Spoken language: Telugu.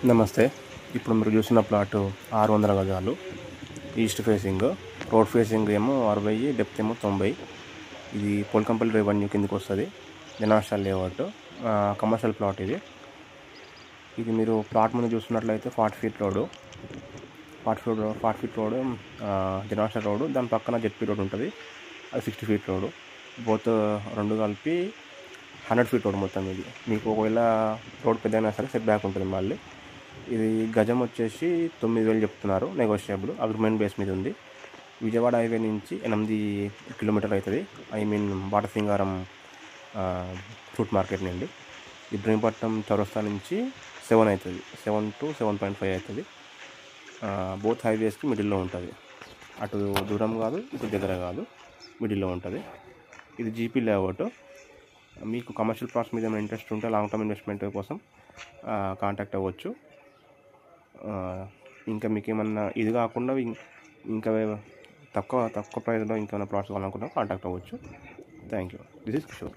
నమస్తే. ఇప్పుడు మీరు చూసిన ప్లాట్ 600 గజాలు ఈస్ట్ ఫేసింగ్. రోడ్ ఫేసింగ్ ఏమో 60, డెప్త్ ఏమో 90. ఇది పోల్కంపల్లి రెవెన్యూ కిందకి వస్తుంది. జనార్షల్ లేఅవుట్ కమర్షియల్ ప్లాట్ ఇది. మీరు ప్లాట్ ముందు చూస్తున్నట్లయితే 40 ఫీట్ రోడ్, 40 ఫీట్ రోడ్ జనార్షల్ రోడ్. దాని పక్కన జెడ్పీ రోడ్ ఉంటుంది, అది 60 ఫీట్ రోడ్. బోత్ రెండు కలిపి 100 ఫీట్ రోడ్ మొత్తం. ఇది మీకు ఒకవేళ రోడ్ పెద్దగా సరే సెట్ బ్యాక్ ఉంటుంది. మళ్ళీ ఇది గజం వచ్చేసి 9,000 చెప్తున్నారు, నెగోషియబుల్, అగ్రిమెంట్ బేస్ మీద ఉంది. విజయవాడ హైవే నుంచి 8 కిలోమీటర్లు అవుతుంది. బాటసింగారం ఫ్రూట్ మార్కెట్ నుండి. ఇబ్రహీంపట్నం చౌరస్తా నుంచి 7 అవుతుంది, 7 to 7.5 అవుతుంది. బోత్ హైవేస్కి మిడిల్లో ఉంటుంది. అటు దూరం కాదు, ఇటు దగ్గర కాదు, మిడిల్లో ఉంటుంది. ఇది జీపీ లేఅవుట్. మీకు కమర్షియల్ ప్లాట్స్ మీద ఏమైనా ఇంట్రెస్ట్ ఉంటే లాంగ్ టర్మ్ ఇన్వెస్ట్మెంట్ కోసం కాంటాక్ట్ అవ్వచ్చు. ఇంకా మీకు ఏమన్నా ఇది కాకుండా ఇంకా తక్కువ ప్రైస్లో ఇంకేమైనా ప్లాట్స్ కావాలనుకున్నా కాంటాక్ట్ అవ్వచ్చు. Thank you. This is Kishore.